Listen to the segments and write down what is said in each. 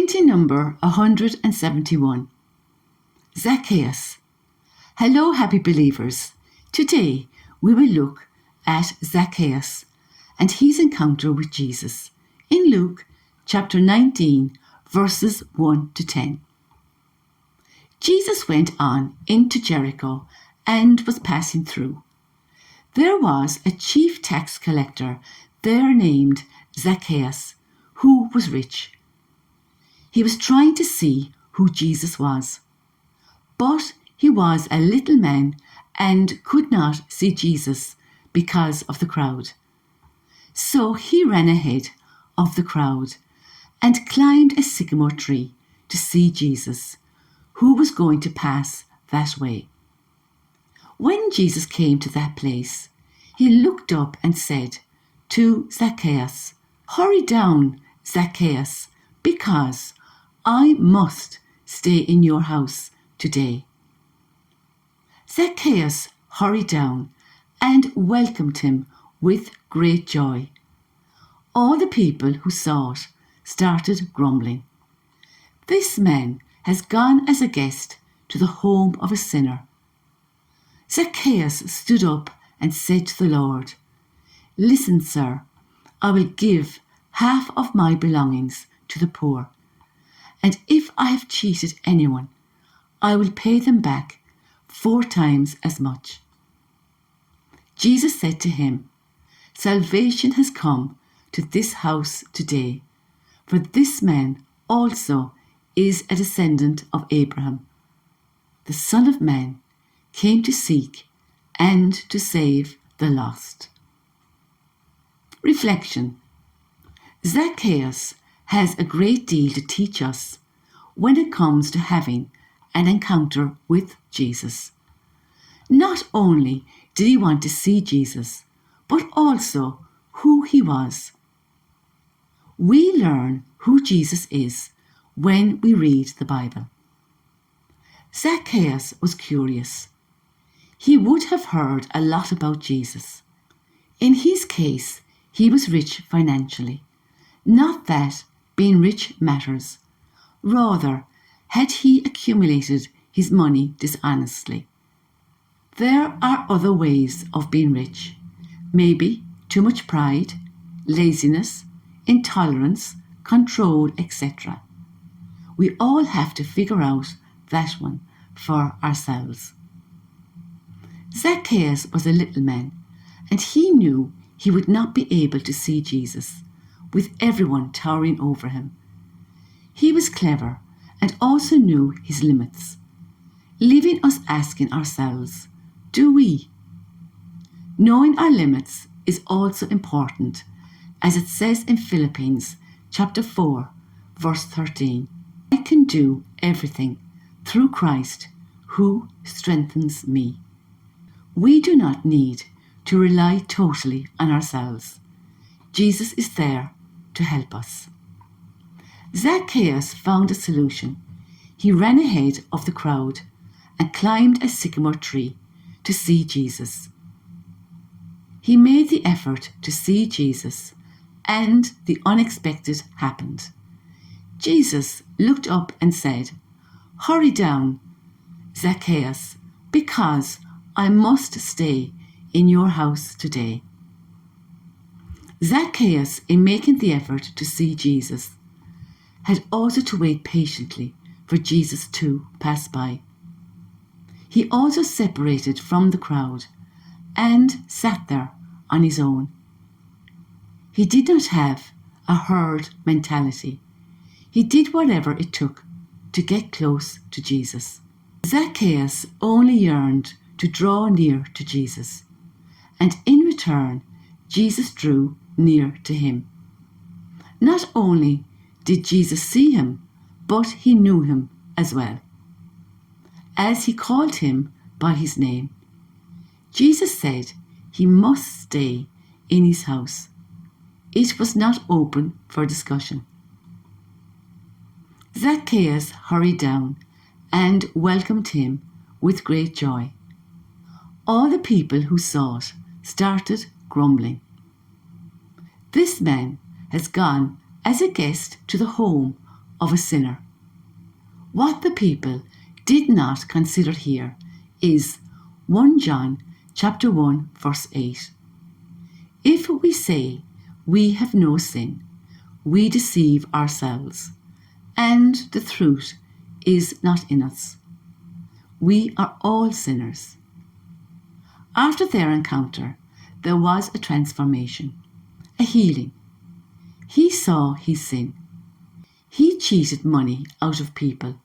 Painting number 171. Zacchaeus. Hello, happy believers. Today we will look at Zacchaeus and his encounter with Jesus in Luke chapter 19, verses 1 to 10. Jesus went on into Jericho and was passing through. There was a chief tax collector there named Zacchaeus, who was rich. He was trying to see who Jesus was, but he was a little man and could not see Jesus because of the crowd. So he ran ahead of the crowd and climbed a sycamore tree to see Jesus, who was going to pass that way. When Jesus came to that place, he looked up and said to Zacchaeus, "Hurry down, Zacchaeus, because I must stay in your house today." Zacchaeus hurried down and welcomed him with great joy. All the people who saw it started grumbling. "This man has gone as a guest to the home of a sinner." Zacchaeus stood up and said to the Lord, "Listen, sir, I will give half of my belongings to the poor. And if I have cheated anyone, I will pay them back 4 times as much." Jesus said to him, "Salvation has come to this house today, for this man also is a descendant of Abraham. The Son of Man came to seek and to save the lost." Reflection. Zacchaeus has a great deal to teach us when it comes to having an encounter with Jesus. Not only did he want to see Jesus, but also who he was. We learn who Jesus is when we read the Bible. Zacchaeus was curious. He would have heard a lot about Jesus. In his case, he was rich financially. Not that being rich matters. Rather, had he accumulated his money dishonestly? There are other ways of being rich. Maybe too much pride, laziness, intolerance, control, etc. We all have to figure out that one for ourselves. Zacchaeus was a little man, and he knew he would not be able to see Jesus, with everyone towering over him. He was clever and also knew his limits, leaving us asking ourselves, do we? Knowing our limits is also important, as it says in Philippians chapter 4, verse 13, "I can do everything through Christ who strengthens me." We do not need to rely totally on ourselves. Jesus is there to help us. Zacchaeus found a solution. He ran ahead of the crowd and climbed a sycamore tree to see Jesus. He made the effort to see Jesus, and the unexpected happened. Jesus looked up and said, "Hurry down, Zacchaeus, because I must stay in your house today." Zacchaeus, in making the effort to see Jesus, had also to wait patiently for Jesus to pass by. He also separated from the crowd and sat there on his own. He did not have a herd mentality. He did whatever it took to get close to Jesus. Zacchaeus only yearned to draw near to Jesus, and in return, Jesus drew near to him. Not only did Jesus see him, but he knew him as well, as he called him by his name. Jesus said he must stay in his house. It was not open for discussion. Zacchaeus hurried down and welcomed him with great joy. All the people who saw it started grumbling. "This man has gone as a guest to the home of a sinner. What the people did not consider here is 1 John chapter 1 verse 8. If we say we have no sin, we deceive ourselves, and the truth is not in us. We are all sinners. After their encounter, there was a transformation, a healing. He saw his sin. He cheated money out of people,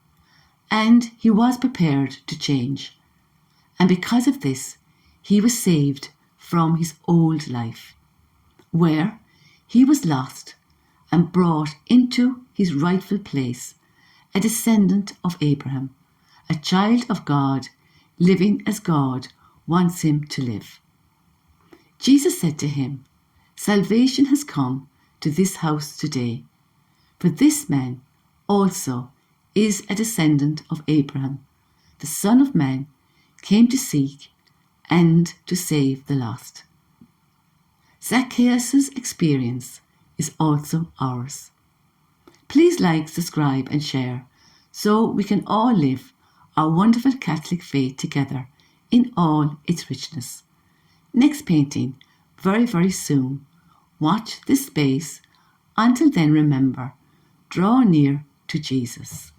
and he was prepared to change. And because of this, he was saved from his old life, where he was lost and brought into his rightful place, a descendant of Abraham, a child of God, living as God wants him to live. Jesus said to him, "Salvation has come to this house today, for this man also is a descendant of Abraham. The Son of Man came to seek and to save the lost." Zacchaeus' experience is also ours. Please like, subscribe and share so we can all live our wonderful Catholic faith together in all its richness. Next painting, very, very soon. Watch this space. Until then, remember, draw near to Jesus.